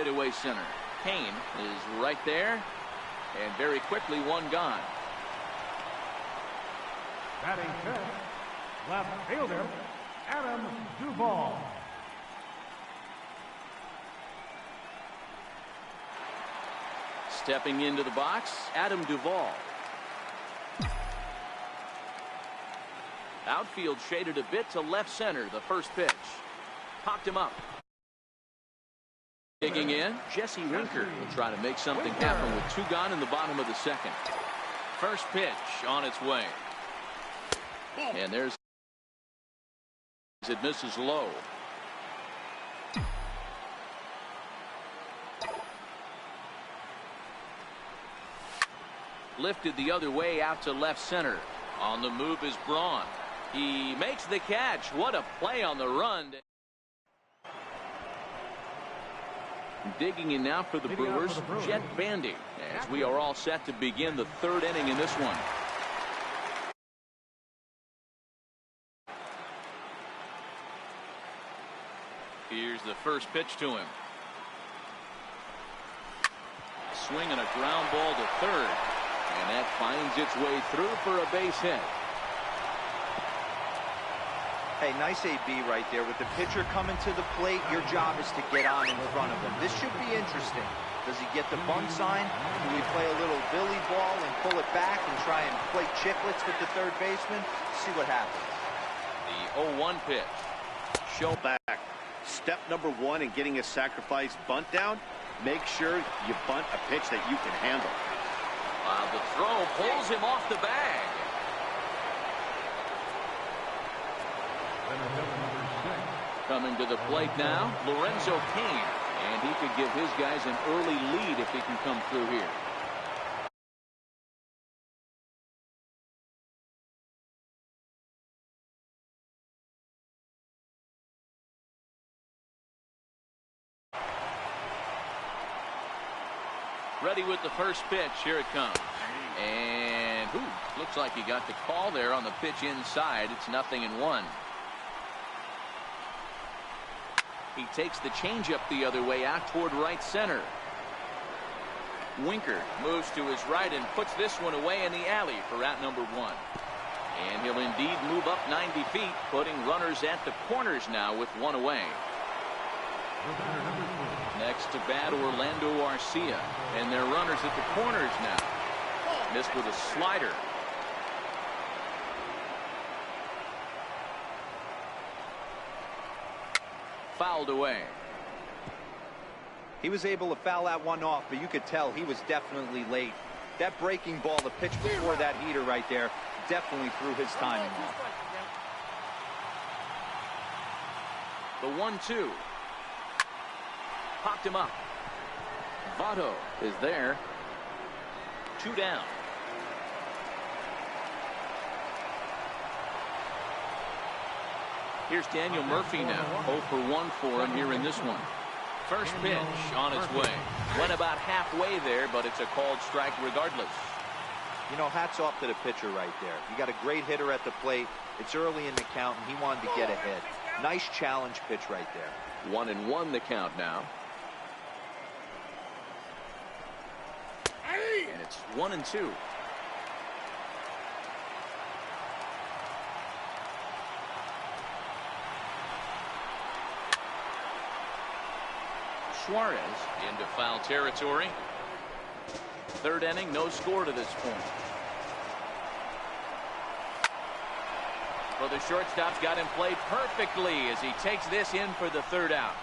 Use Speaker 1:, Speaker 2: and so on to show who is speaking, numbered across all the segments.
Speaker 1: Straightaway center. Kane is right there, and very quickly one gone.
Speaker 2: Batting fifth, left fielder, Adam Duvall.
Speaker 1: Stepping into the box, Adam Duvall. Outfield shaded a bit to left center. The first pitch. Popped him up. Digging in, Jesse Winker will try to make something happen with two gone in the bottom of the second. First pitch on its way. And there's it misses low. Lifted the other way out to left center. On the move is Braun. He makes the catch. What a play on the run. Digging in now for the Brewers, Jet Bandy, as we are all set to begin the third inning in this one. Here's the first pitch to him. Swinging a ground ball to third, and that finds its way through for a base hit.
Speaker 3: Hey, nice AB right there. With the pitcher coming to the plate, your job is to get on in front of him. This should be interesting. Does he get the bunt sign? Do we play a little Billy ball and pull it back and try and play chicklets with the third baseman? See what happens.
Speaker 1: The 0-1 pitch.
Speaker 4: Show back. Step number one in getting a sacrifice bunt down, make sure you bunt a pitch that you can handle.
Speaker 1: The throw pulls him off the bag. Coming to the plate now, Lorenzo Kane. And he could give his guys an early lead if he can come through here. Ready with the first pitch. Here it comes. And looks like he got the call there on the pitch inside. It's 0-1. He takes the changeup the other way out toward right center. Winker moves to his right and puts this one away in the alley for out number one. And he'll indeed move up 90 feet, putting runners at the corners now with one away. Next to bat, Orlando Arcia. And they're runners at the corners now. Missed with a slider. Fouled away.
Speaker 3: He was able to foul that one off, but you could tell he was definitely late. That breaking ball, the pitch before that heater right there, definitely threw his timing off.
Speaker 1: The 1-2. Popped him up. Votto is there. 2 down. Here's Daniel Murphy now. 0 for 1 for him here in this one. First pitch on its way. Went about halfway there, but it's a called strike regardless.
Speaker 3: You know, hats off to the pitcher right there. You got a great hitter at the plate. It's early in the count, and he wanted to get ahead. Nice challenge pitch right there.
Speaker 1: 1-1 the count now. And it's 1-2. Suarez into foul territory. Third inning, no score to this point. Well, the shortstop's got him played perfectly as he takes this in for the third out.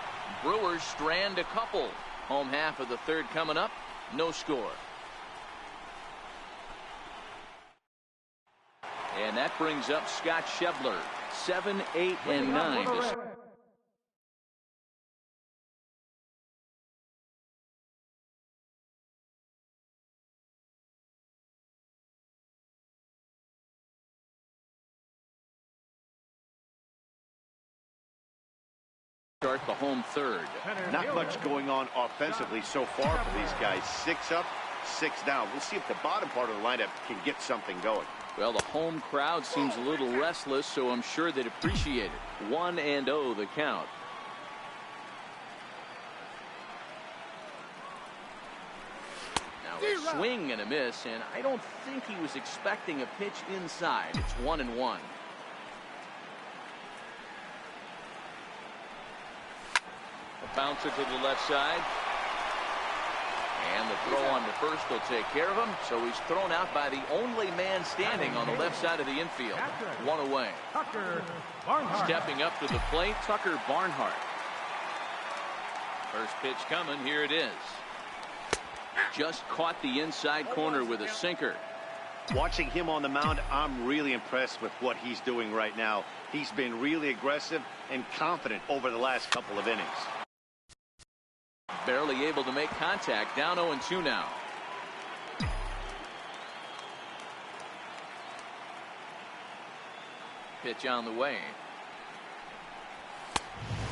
Speaker 1: Brewers strand a couple. Home half of the third coming up. No score. And that brings up Scott Schebler. 7, 8, and 9. Start the home third.
Speaker 4: Not much going on offensively so far for these guys. 6 up, 6 down. We'll see if the bottom part of the lineup can get something going.
Speaker 1: Well, the home crowd seems a little restless, so I'm sure they'd appreciate it. 1-0 the count. swing and a miss, and I don't think he was expecting a pitch inside. It's 1-1. A bouncer to the left side. And the throw on to first will take care of him. So he's thrown out by the only man standing on the left side of the infield. One away. Stepping up to the plate, Tucker Barnhart. First pitch coming. Here it is. Just caught the inside corner with a sinker.
Speaker 4: Watching him on the mound, I'm really impressed with what he's doing right now. He's been really aggressive and confident over the last couple of innings.
Speaker 1: Barely able to make contact. Down 0-2 now. Pitch on the way.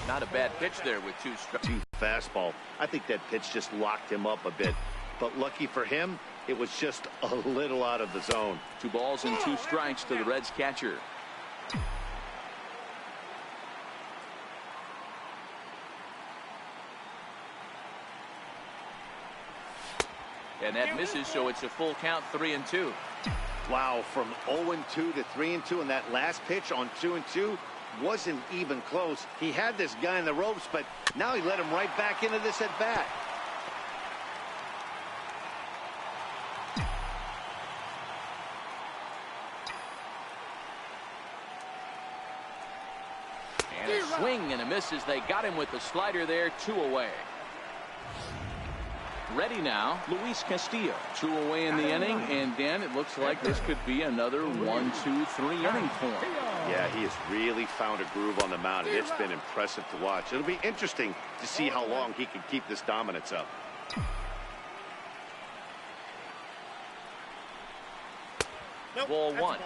Speaker 1: Not a bad pitch there with 2 strikes.
Speaker 4: Fastball. I think that pitch just locked him up a bit. But lucky for him, it was just a little out of the zone.
Speaker 1: 2 balls and 2 strikes to the Reds catcher. And that misses, so it's a full count, 3-2.
Speaker 4: Wow, from 0-2 to 3-2, and that last pitch on 2-2 wasn't even close. He had this guy in the ropes, but now he let him right back into this at bat.
Speaker 1: And a swing and a miss as they got him with the slider there. 2 away. Ready now, Luis Castillo. 2 away in the inning, and Dan, it looks like this could be another 1-2-3 inning for him.
Speaker 4: Yeah, he has really found a groove on the mound, and it's been impressive to watch. It'll be interesting to see how long he can keep this dominance up.
Speaker 1: Ball 1.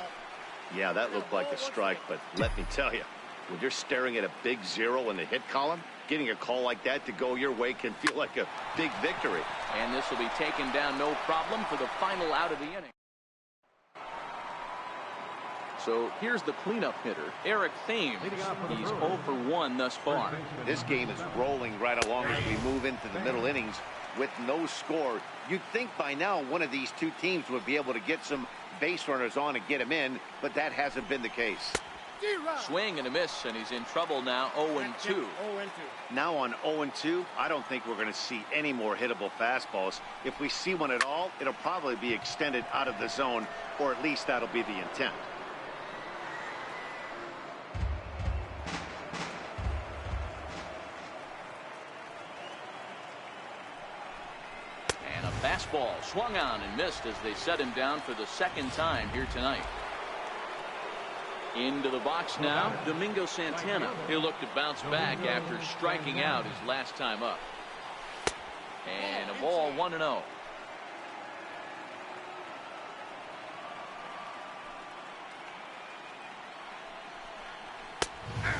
Speaker 4: Yeah, that looked like a strike, but let me tell you, when you're staring at a big 0 in the hit column, getting a call like that to go your way can feel like a big victory.
Speaker 1: And this will be taken down no problem for the final out of the inning. So here's the cleanup hitter, Eric Thames. He's 0 for 1 thus far.
Speaker 4: This game is rolling right along as we move into the middle innings with no score. You'd think by now one of these 2 teams would be able to get some base runners on and get him in, but that hasn't been the case.
Speaker 1: Swing and a miss, and he's in trouble now. 0-2.
Speaker 4: Now on 0-2, I don't think we're going to see any more hittable fastballs. If we see one at all, it'll probably be extended out of the zone, or at least that'll be the intent.
Speaker 1: And a fastball swung on and missed as they set him down for the 2nd time here tonight. Into the box now, Domingo Santana. He'll look to bounce back after striking out his last time up. And a ball, 1-0.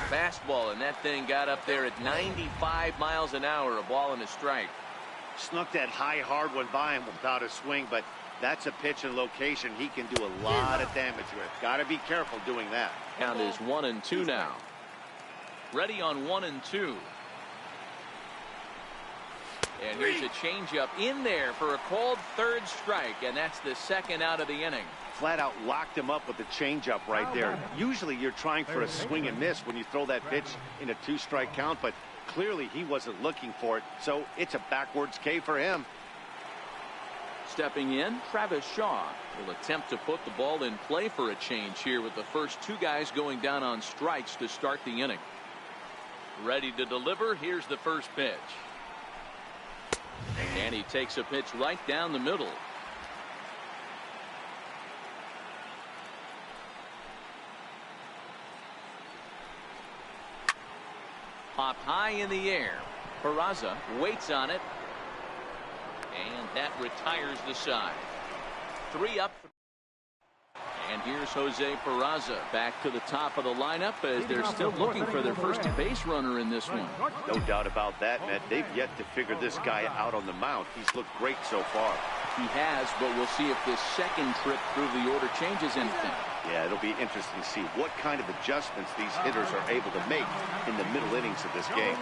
Speaker 1: Fastball, and that thing got up there at 95 miles an hour, a ball and a strike.
Speaker 4: Snuck that high hard one by him without a swing, but that's a pitch and location he can do a lot of damage with. Got to be careful doing that.
Speaker 1: Count is 1-2 now. Ready on 1-2. And here's a changeup in there for a called 3rd strike, and that's the 2nd out of the inning.
Speaker 4: Flat out locked him up with the changeup right there. Usually you're trying for a swing and miss when you throw that pitch in a 2-strike count, but clearly he wasn't looking for it, so it's a backwards K for him.
Speaker 1: Stepping in, Travis Shaw will attempt to put the ball in play for a change here with the first 2 guys going down on strikes to start the inning. Ready to deliver. Here's the first pitch. And he takes a pitch right down the middle. Popped high in the air. Peraza waits on it. And that retires the side. 3 up. And here's Jose Peraza back to the top of the lineup as they're still looking for their first base runner in this one.
Speaker 4: No doubt about that, Matt. They've yet to figure this guy out on the mound. He's looked great so far.
Speaker 1: He has, but we'll see if this 2nd trip through the order changes anything.
Speaker 4: Yeah, it'll be interesting to see what kind of adjustments these hitters are able to make in the middle innings of this game.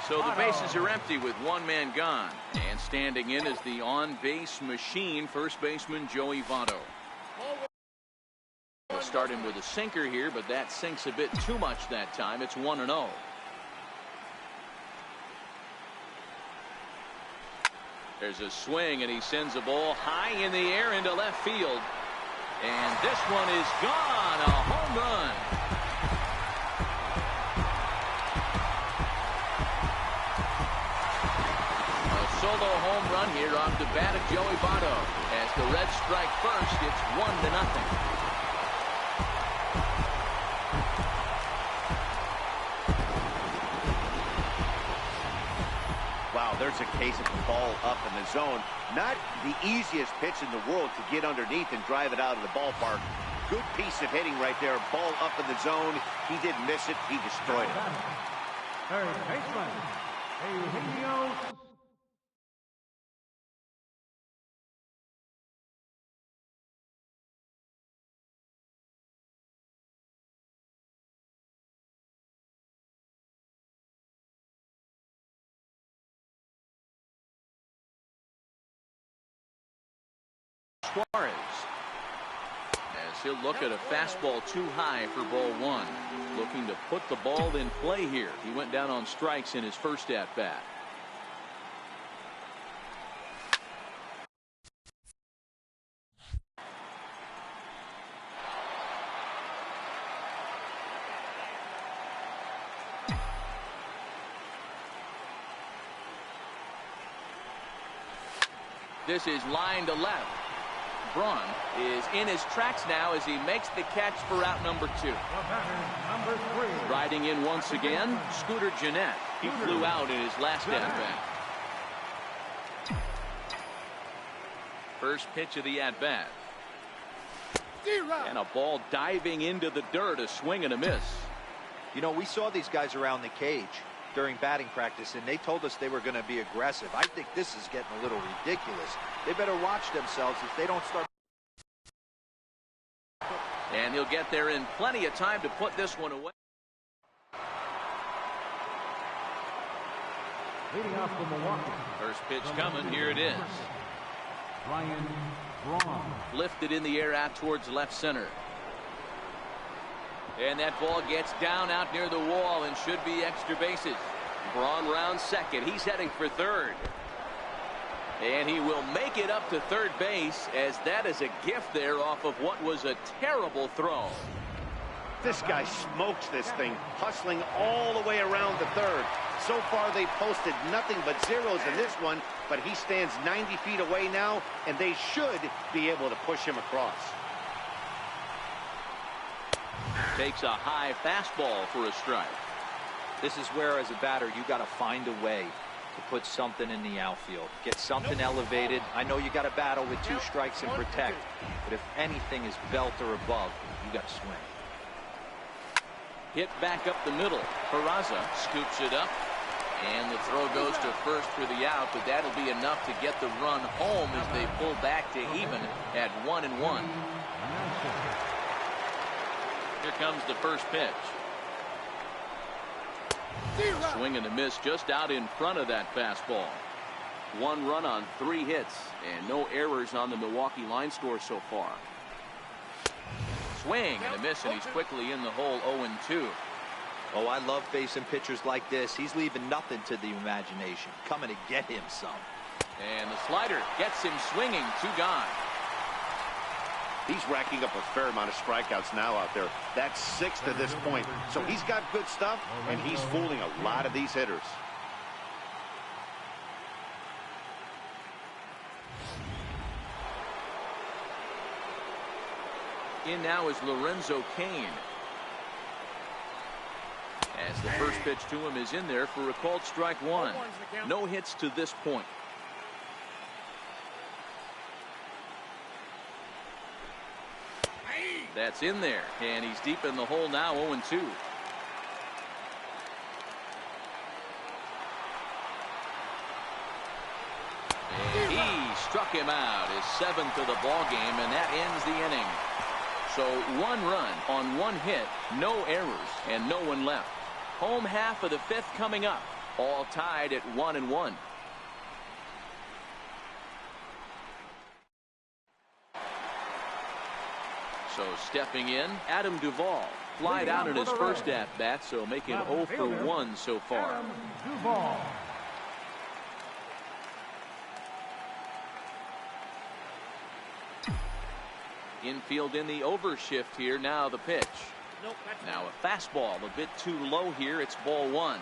Speaker 1: So the bases are empty with one man gone. And standing in is the on-base machine, first baseman Joey Votto. We'll start him with a sinker here, but that sinks a bit too much that time. It's 1-0. There's a swing, and he sends a ball high in the air into left field. And this one is gone. A home run. Solo home run here off the bat of Joey Votto. As the Reds strike first, it's 1-0.
Speaker 4: Wow, there's a case of the ball up in the zone. Not the easiest pitch in the world to get underneath and drive it out of the ballpark. Good piece of hitting right there. Ball up in the zone. He didn't miss it. He destroyed it.
Speaker 2: Third baseman, Eugenio.
Speaker 1: Suarez, as he'll look at a fastball too high for ball one. Looking to put the ball in play here. He went down on strikes in his first at bat. This is line to left. Braun is in his tracks now as he makes the catch for out number 2.
Speaker 2: Number 3.
Speaker 1: Riding in once again, Scooter Gennett. He flew out in his last at-bat. First pitch of the at-bat. And a ball diving into the dirt, a swing and a miss.
Speaker 3: You know, we saw these guys around the cage during batting practice, and they told us they were going to be aggressive. I think this is getting a little ridiculous. They better watch themselves if they don't start.
Speaker 1: And he'll get there in plenty of time to put this one away.
Speaker 2: Leading off for Milwaukee.
Speaker 1: First pitch coming. Here it is.
Speaker 2: Ryan Braun.
Speaker 1: Lifted in the air out towards left center. And that ball gets down out near the wall and should be extra bases. Braun rounds second. He's heading for third. And he will make it up to third base, as that is a gift there off of what was a terrible throw.
Speaker 4: This guy smokes this thing, hustling all the way around the third. So far, they posted nothing but zeros in this one, but he stands 90 feet away now, and they should be able to push him across.
Speaker 1: Takes a high fastball for a strike.
Speaker 3: This is where, as a batter, you got to find a way to put something in the outfield. Get something elevated. I know you got to battle with 2 strikes and protect, but if anything is belt or above, you got to swing.
Speaker 1: Hit back up the middle. Peraza scoops it up, and the throw goes to first for the out, but that'll be enough to get the run home as they pull back to even at 1-1. Here comes the first pitch. Swing and a miss just out in front of that fastball. 1 run on 3 hits and no errors on the Milwaukee line score so far. Swing and a miss, and he's quickly in the hole. 0-2.
Speaker 3: Oh, I love facing pitchers like this. He's leaving nothing to the imagination. Coming to get him some.
Speaker 1: And the slider gets him swinging. 2 gone.
Speaker 4: He's racking up a fair amount of strikeouts now out there. That's 6 to this point. So he's got good stuff, and he's fooling a lot of these hitters.
Speaker 1: In now is Lorenzo Cain. As the first pitch to him is in there for a called strike 1. No hits to this point. That's in there, and he's deep in the hole now. 0-2. And he struck him out, his 7th of the ball game, and that ends the inning. So 1 run on 1 hit, no errors, and no one left. Home half of the 5th coming up. All tied at 1-1. So stepping in, Adam Duvall. Flied out in his first at-bat, so making 0 for 1 so far.
Speaker 2: Adam Duvall.
Speaker 1: Infield in the overshift here. Now the pitch. Now a fastball a bit too low here. It's ball 1.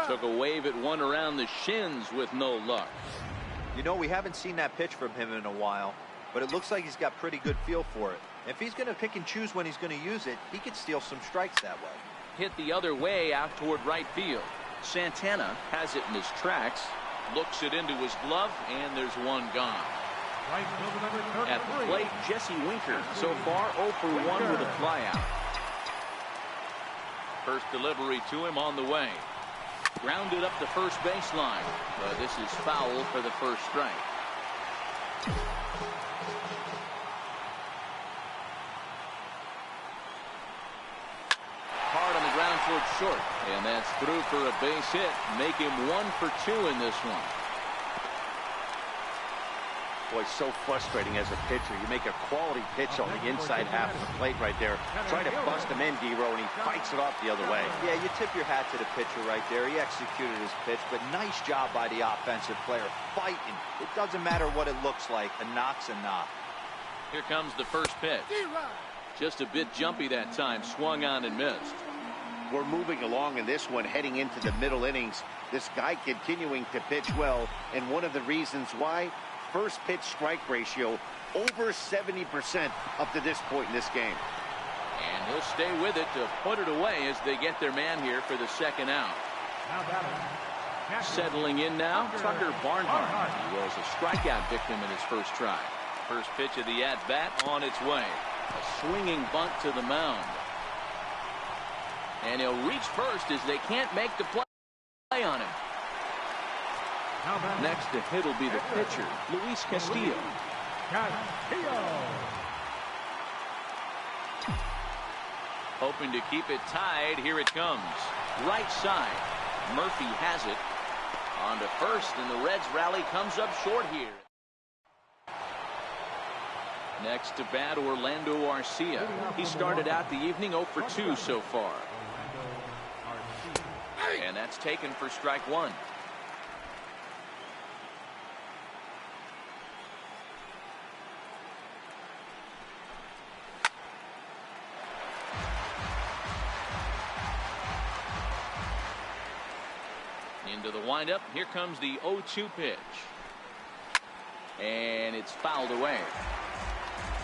Speaker 1: Took a wave at one around the shins with no luck.
Speaker 3: You know, we haven't seen that pitch from him in a while, but it looks like he's got pretty good feel for it. If he's going to pick and choose when he's going to use it, he could steal some strikes that way.
Speaker 1: Hit the other way out toward right field. Santana has it in his tracks, looks it into his glove, and there's one gone.
Speaker 2: Right fielder number 33.
Speaker 1: At the plate, Jesse Winker. So far, 0 for 1 with a flyout. First delivery to him on the way. Grounded up the first baseline, but this is foul for the first strike. Hard on the ground towards short, and that's through for a base hit. Make him 1 for 2 in this one.
Speaker 4: Boy, so frustrating as a pitcher. You make a quality pitch on the inside half of the plate right there. Try to bust him in, D-Row, and he fights it off the other way.
Speaker 3: Yeah, you tip your hat to the pitcher right there. He executed his pitch, but nice job by the offensive player. Fighting. It doesn't matter what it looks like. A knock's a knock.
Speaker 1: Here comes the first pitch. Just a bit jumpy that time. Swung on and missed.
Speaker 4: We're moving along in this one, heading into the middle innings. This guy continuing to pitch well, and one of the reasons why, first pitch strike ratio over 70% up to this point in this game.
Speaker 1: And he'll stay with it to put it away as they get their man here for the second out. Settling in now, Tucker Barnhart. He was a strikeout victim in his first try. First pitch of the at-bat on its way. A swinging bunt to the mound. And he'll reach first as they can't make the play on him. Next to hit will be the pitcher, Luis Castillo. Hoping to keep it tied. Here it comes. Right side. Murphy has it. On to first, and the Reds rally comes up short here. Next to bat, Orlando Arcia. He started out the evening 0 for 2 so far. And that's taken for strike 1. Into the windup. Here comes the 0-2 pitch. And it's fouled away.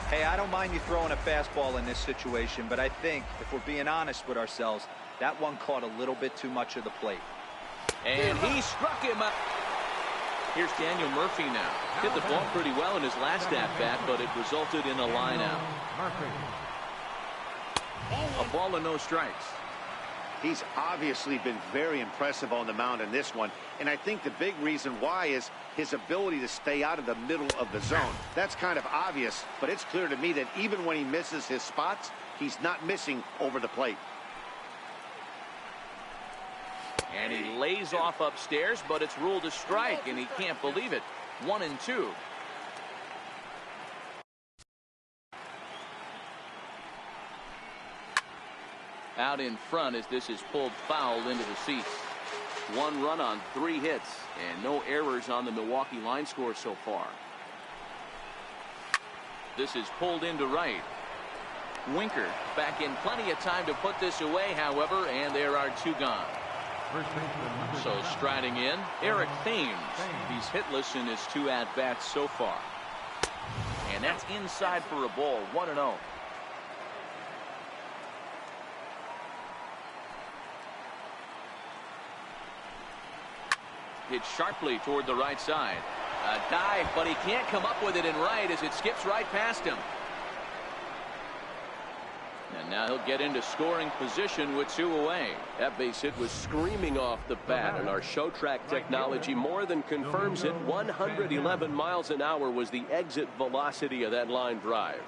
Speaker 3: Hey, I don't mind you throwing a fastball in this situation, but I think, if we're being honest with ourselves, that one caught a little bit too much of the plate.
Speaker 1: And he struck him up. Here's Daniel Murphy now. Hit the ball pretty well in his last at-bat, but it resulted in a line out. A ball and no strikes.
Speaker 4: He's obviously been very impressive on the mound in this one, and I think the big reason why is his ability to stay out of the middle of the zone. That's kind of obvious, but it's clear to me that even when he misses his spots, he's not missing over the plate.
Speaker 1: And he lays off upstairs, but it's ruled a strike, and he can't believe it. 1-2. Out in front as this is pulled foul into the seats. 1 run on 3 hits, and no errors on the Milwaukee line score so far. This is pulled into right. Winker back in plenty of time to put this away, however, and there are 2 gone. So striding in, Eric Thames. He's hitless in his 2 at-bats so far. And that's inside for a ball. 1-0. Hit sharply toward the right side. A dive, but he can't come up with it in right as it skips right past him. And now he'll get into scoring position with 2 away.
Speaker 5: That base hit was screaming off the bat, and our show track technology more than confirms it. 111 miles an hour was the exit velocity of that line drive.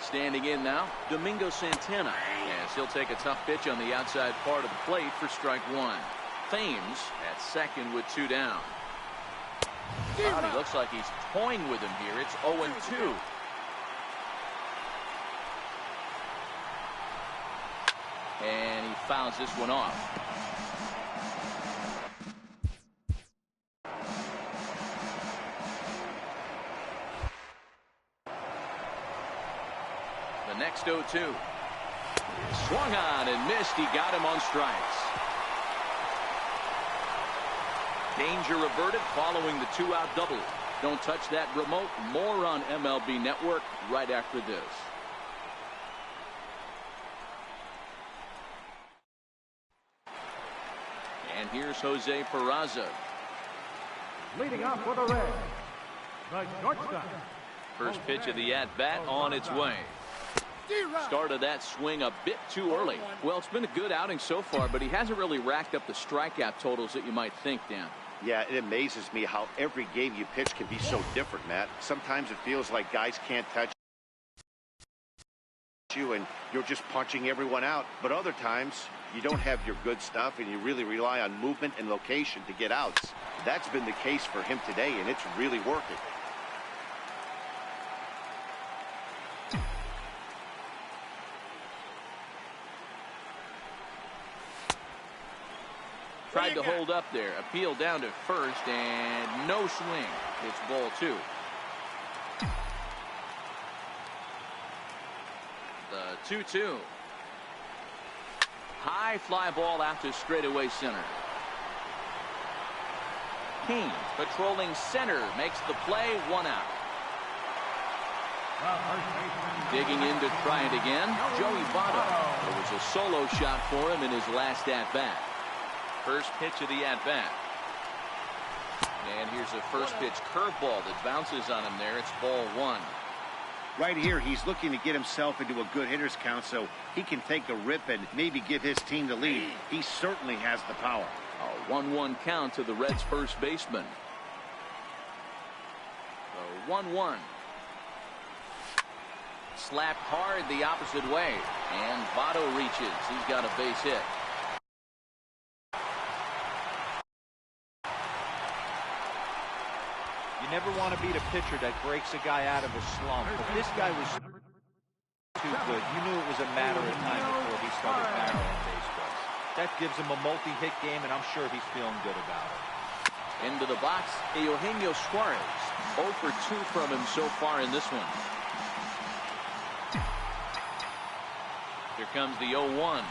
Speaker 1: Standing in now, Domingo Santana, as he'll take a tough pitch on the outside part of the plate for strike one. Thames at second with 2 down. Wow, he looks like he's toying with him here. It's 0-2. And he fouls this one off. The next 0-2. Swung on and missed. He got him on strikes. Danger averted following the 2-out double. Don't touch that remote. More on MLB Network right after this. And here's Jose Peraza.
Speaker 2: Leading off for the Reds, the shortstop.
Speaker 1: First pitch of the at-bat on its way. Started that swing a bit too early. Well, it's been a good outing so far, but he hasn't really racked up the strikeout totals that you might think, Dan.
Speaker 4: Yeah, it amazes me how every game you pitch can be so different, Matt. Sometimes it feels like guys can't touch you and you're just punching everyone out. But other times, you don't have your good stuff and you really rely on movement and location to get outs. That's been the case for him today, and it's really working.
Speaker 1: Tried to hold up there. Appeal down to first, and no swing. It's ball 2. The 2-2. High fly ball out to straightaway center. King patrolling center makes the play. 1 out. Digging in to try it again, Joey Votto. It was a solo shot for him in his last at-bat. First pitch of the at-bat. And here's a first pitch curveball that bounces on him there. It's ball 1.
Speaker 4: Right here, he's looking to get himself into a good hitter's count so he can take a rip and maybe give his team the lead. He certainly has the power.
Speaker 1: A 1-1 count to the Reds' first baseman. The 1-1. Slapped hard the opposite way. And Votto reaches. He's got a base hit.
Speaker 3: You never want to beat a pitcher that breaks a guy out of a slump. But this guy was too good. You knew it was a matter of time before he started barreling baseballs. That gives him a multi-hit game, and I'm sure he's feeling good about it.
Speaker 1: Into the box, Eugenio Suarez. 0 for 2 from him so far in this one. Here comes the 0-1.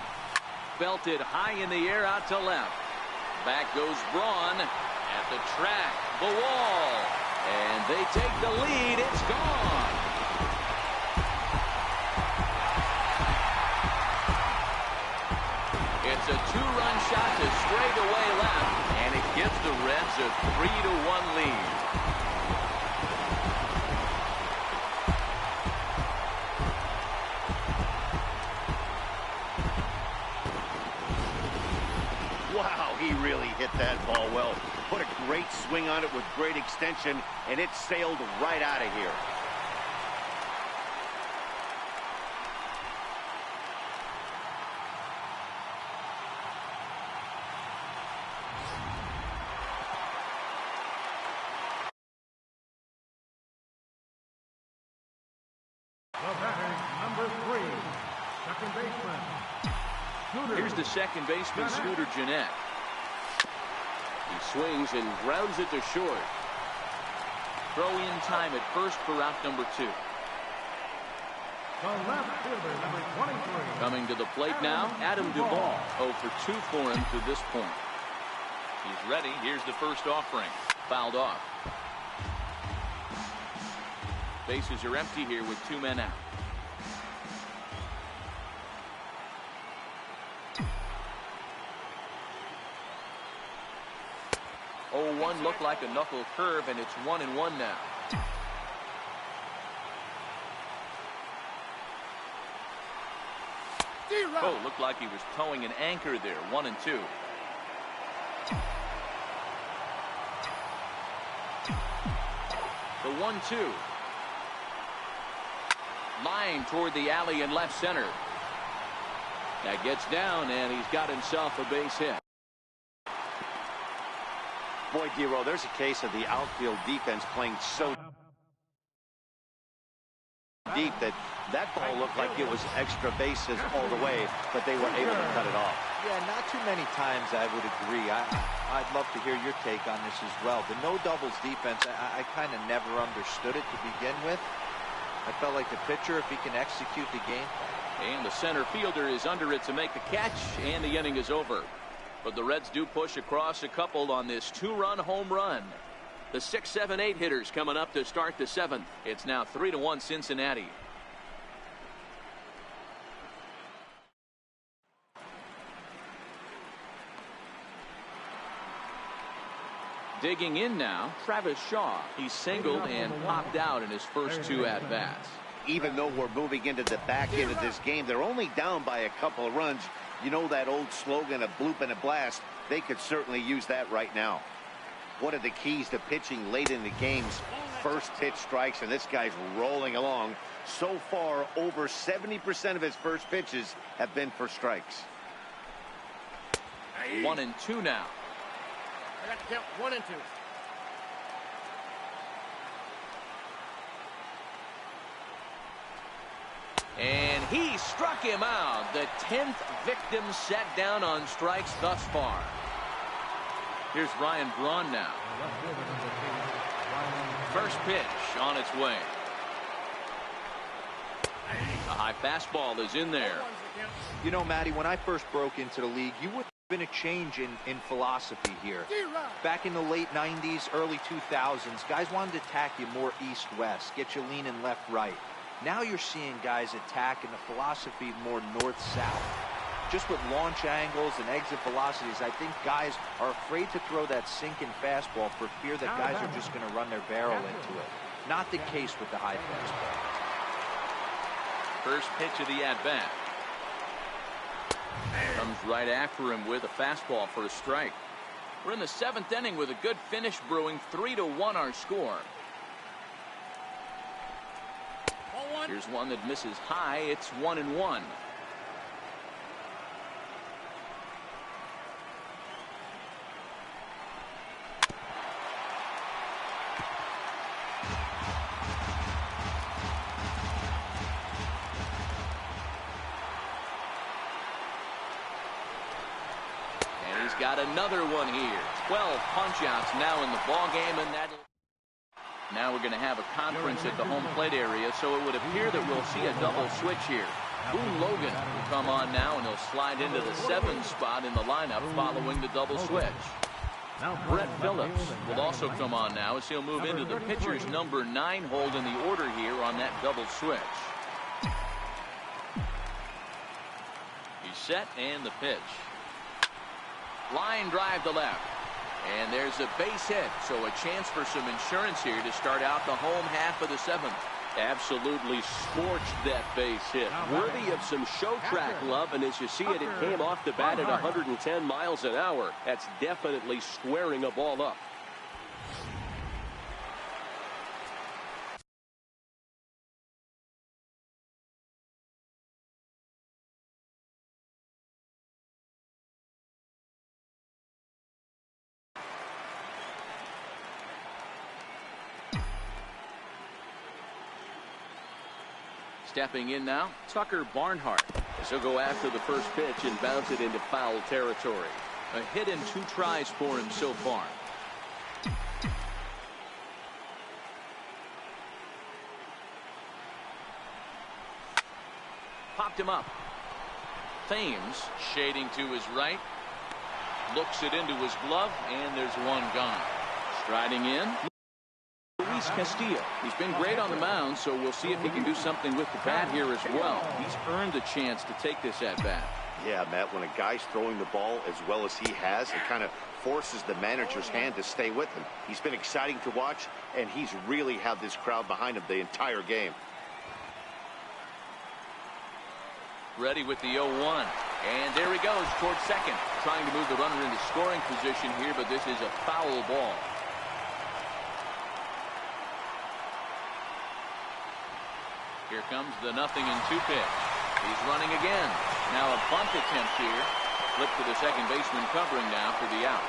Speaker 1: Belted high in the air out to left. Back goes Braun at the track. The wall. And they take the lead. It's gone. It's a 2-run shot to straightaway left. And it gives the Reds a 3-1 lead.
Speaker 4: Wow, he really hit that ball well. Put a great swing on it with great extension, and it sailed right out of here.
Speaker 2: The batter, number 3, second baseman.
Speaker 1: Here's the second baseman, Scooter Gennett. He swings and grounds it to short. Throw in time at first for out number 2.
Speaker 2: The left fielder, number 23.
Speaker 1: Coming to the plate now, Adam Duvall. 0 for 2 for him to this point. He's ready. Here's the first offering. Fouled off. Bases are empty here with 2 men out. One looked like a knuckle curve, and it's 1-1 now. Oh, looked like he was towing an anchor there. 1-2. The 1-2. Line toward the alley in left center. That gets down, and he's got himself a base hit.
Speaker 4: Boy, D-Row, there's a case of the outfield defense playing so deep that ball looked like it was extra bases all the way, but they were able to cut it off.
Speaker 3: Yeah, not too many times I would agree. I'd love to hear your take on this as well. The no doubles defense, I kind of never understood it to begin with. I felt like the pitcher, if he can execute the game.
Speaker 1: And the center fielder is under it to make the catch, and the inning is over. But the Reds do push across a couple on this two-run home run. The 6, 7, 8 hitters coming up to start the 7th. It's now 3-1 Cincinnati. Digging in now, Travis Shaw. He's singled and popped out in his first 2 at-bats.
Speaker 4: Even though we're moving into the back end of this game, they're only down by a couple of runs. You know that old slogan, a bloop and a blast? They could certainly use that right now. One of the keys to pitching late in the game's first pitch strikes, and this guy's rolling along. So far, over 70% of his first pitches have been for strikes.
Speaker 1: 1 and 2 now.
Speaker 2: I got to count 1 and 2.
Speaker 1: And he struck him out. The 10th victim set down on strikes thus far. Here's Ryan Braun now. First pitch on its way. A high fastball is in there.
Speaker 3: You know, Matty, when I first broke into the league, you would have been a change in philosophy here. Back in the late 90s, early 2000s, guys wanted to attack you more east-west, get you leaning left-right. Now you're seeing guys attack in the philosophy more north-south. Just with launch angles and exit velocities, I think guys are afraid to throw that sinking fastball for fear that guys are just going to run their barrel into it. Not the case with the high fastball.
Speaker 1: First pitch of the at-bat. Comes right after him with a fastball for a strike. We're in the 7th inning with a good finish brewing. 3-1 our score. Here's one that misses high. It's 1-1. And he's got another one here. 12 punch-outs now in the ball game, and that'll. Now we're going to have a conference at the home plate area, so it would appear that we'll see a double switch here. Boone Logan will come on now, and he'll slide into the 7 spot in the lineup following the double switch. Brett Phillips will also come on now as he'll move into the pitcher's number 9 hold in the order here on that double switch. He's set, and the pitch. Line drive to left. And there's a base hit, so a chance for some insurance here to start out the home half of the 7th.
Speaker 5: Absolutely scorched that base hit. Worthy of some show track love, and as you see it, it came off the bat at 110 miles an hour. That's definitely squaring a ball up.
Speaker 1: Stepping in now, Tucker Barnhart, as he'll go after the first pitch and bounce it into foul territory. A hit and 2 tries for him so far. Popped him up. Thames shading to his right. Looks it into his glove, and there's one gone. Striding in, Luis Castillo. He's been great on the mound, so we'll see if he can do something with the bat here as well. He's earned a chance to take this at bat.
Speaker 4: Yeah, Matt, when a guy's throwing the ball as well as he has, it kind of forces the manager's hand to stay with him. He's been exciting to watch, and he's really had this crowd behind him the entire game.
Speaker 1: Ready with the 0-1. And there he goes towards second. Trying to move the runner into scoring position here, but this is a foul ball. Here comes the 0-2 pitch. He's running again. Now a bunt attempt here. Flip to the second baseman covering now for the out.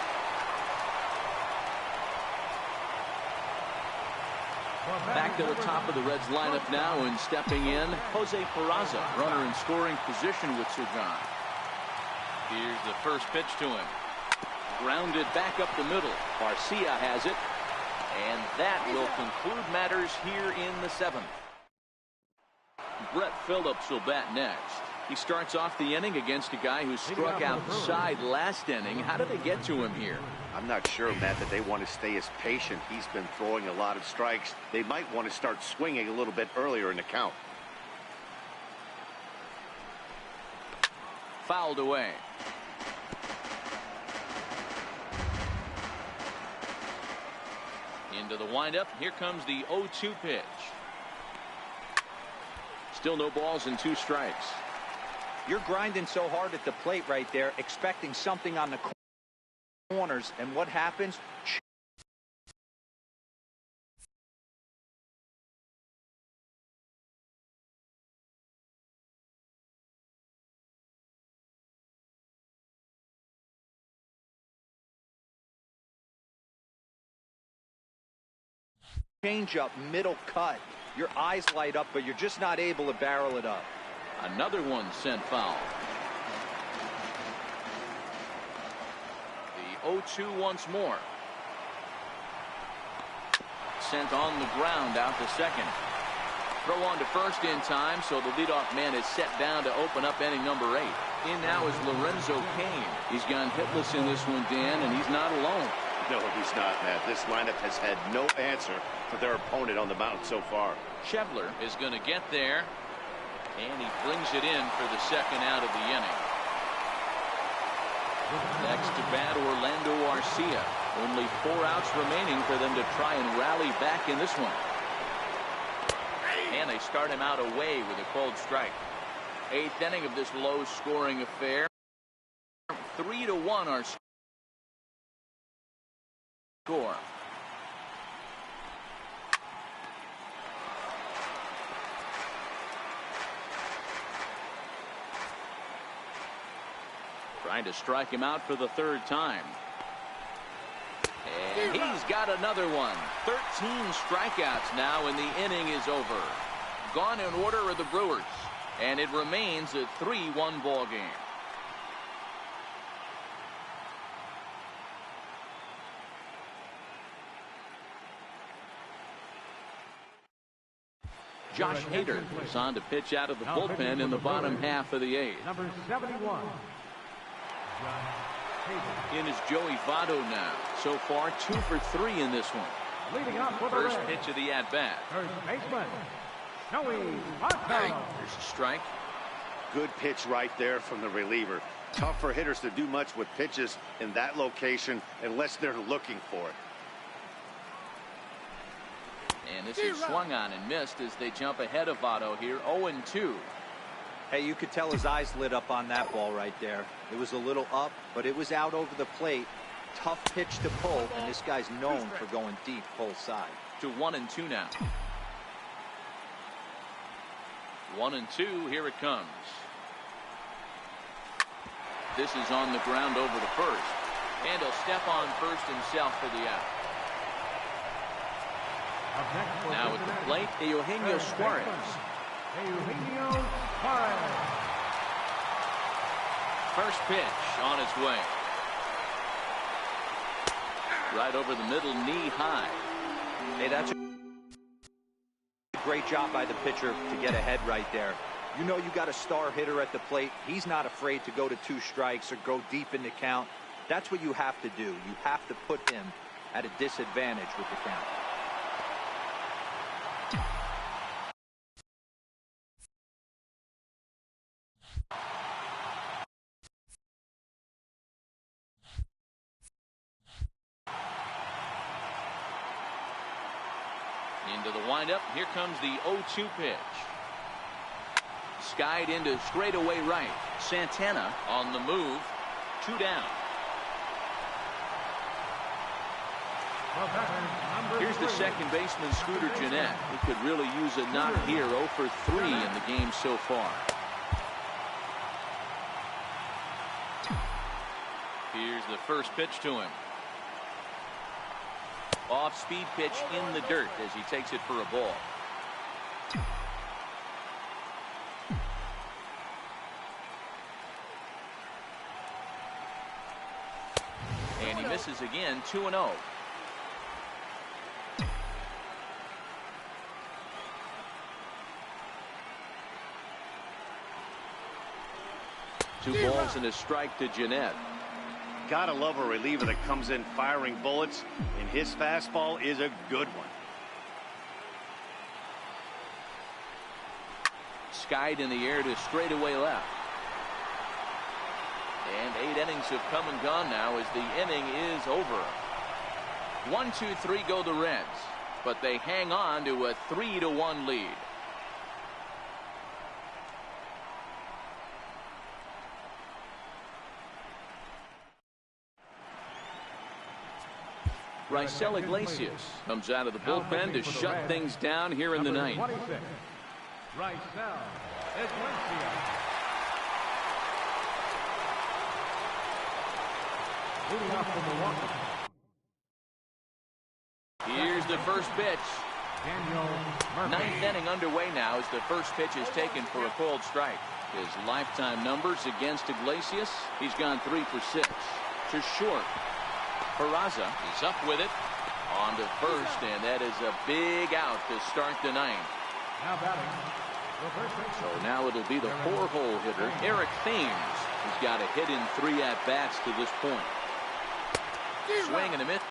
Speaker 1: Back to the top of the Reds lineup now, and stepping in, Jose Peraza, runner in scoring position with Sir John. Here's the first pitch to him. Grounded back up the middle. Garcia has it. And that will conclude matters here in the 7th. Brett Phillips will bat next. He starts off the inning against a guy who struck outside last inning. How did they get to him here?
Speaker 4: I'm not sure, Matt, that they want to stay as patient. He's been throwing a lot of strikes. They might want to start swinging a little bit earlier in the count.
Speaker 1: Fouled away. Into the windup. Here comes the 0-2 pitch. Still no balls and 2 strikes.
Speaker 3: You're grinding so hard at the plate right there, expecting something on the corners, and what happens? Change up, middle cut. Your eyes light up, but you're just not able to barrel it up.
Speaker 1: Another one sent foul. The 0-2 once more. Sent on the ground out to second. Throw on to first in time, so the leadoff man is set down to open up inning number 8. In now is Lorenzo Cain. He's gone hitless in this one, Dan, and he's not alone.
Speaker 4: No, he's not, Matt. This lineup has had no answer for their opponent on the mound so far.
Speaker 1: Schebler is going to get there, and he brings it in for the second out of the inning. Next to bat, Orlando Arcia. Only 4 outs remaining for them to try and rally back in this one. And they start him out away with a cold strike. 8th inning of this low-scoring affair. 3-1 our score. Trying to strike him out for the 3rd time. And he's got another one. 13 strikeouts now, and the inning is over. Gone in order are the Brewers, and it remains a 3-1 ball game. Josh Hader is on to pitch out of the bullpen in the bottom half of the 8th.
Speaker 2: Number 71.
Speaker 1: In is Joey Votto now. So far, 2 for 3 in this one.
Speaker 2: Leading off with
Speaker 1: First
Speaker 2: the
Speaker 1: pitch of the at-bat.
Speaker 2: first baseman, Joey Votto.
Speaker 1: There's a strike.
Speaker 4: Good pitch right there from the reliever. Tough for hitters to do much with pitches in that location unless they're looking for it.
Speaker 1: And this is swung on and missed as they jump ahead of Votto here. 0-2.
Speaker 3: Hey, you could tell his eyes lit up on that ball right there. It was a little up, but it was out over the plate. Tough pitch to pull, and this guy's known for going deep pull side.
Speaker 1: To 1-2 now. 1-2. Here it comes. This is on the ground over to first. And he'll step on first himself for the out. Now at the plate, Eugenio Suarez.
Speaker 2: Eugenio Suarez.
Speaker 1: First pitch on its way. Right over the middle, knee high.
Speaker 3: Hey, that's a great job by the pitcher to get ahead right there. You know you got a star hitter at the plate. He's not afraid to go to 2 strikes or go deep in the count. That's what you have to do. You have to put him at a disadvantage with the count.
Speaker 1: Into the windup. Here comes the 0-2 pitch. Skied into straightaway right. Santana on the move. 2 down. Here's the second baseman, Scooter Gennett, who could really use a knock here. 0 for 3 in the game so far. Here's the first pitch to him. Off-speed pitch in the dirt as he takes it for a ball. And he misses again, 2-0. Two balls and a strike to Gennett.
Speaker 4: Gotta love a reliever that comes in firing bullets, and his fastball is a good one.
Speaker 1: Skied in the air to straightaway left. And 8 innings have come and gone now as the inning is over. 1, 2, 3 go the Reds, but they hang on to a 3-1 lead. Raisel Iglesias comes out of the bullpen to shut things down here in the ninth.
Speaker 2: Raisel Iglesias. Leading off from Milwaukee.
Speaker 1: Here's the first pitch. Ninth inning underway now as the first pitch is taken for a called strike. His lifetime numbers against Iglesias, he's gone 3 for 6. To short. Peraza is up with it. On to first, and that is a big out to start the ninth.
Speaker 2: Now batting.
Speaker 1: So now it'll be the 4-hole hitter, Eric Thames, who's got a hit in 3 at-bats to this point. Swing and a miss.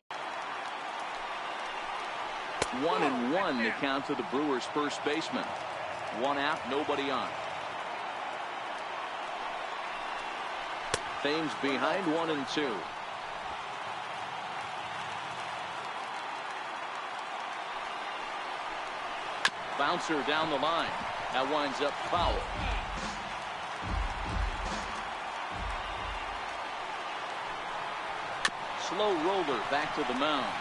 Speaker 1: 1-1 the count to the Brewers' first baseman. 1 out, nobody on. Thames behind 1-2. Bouncer down the line. That winds up foul. Slow roller back to the mound.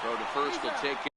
Speaker 1: Throw to first will take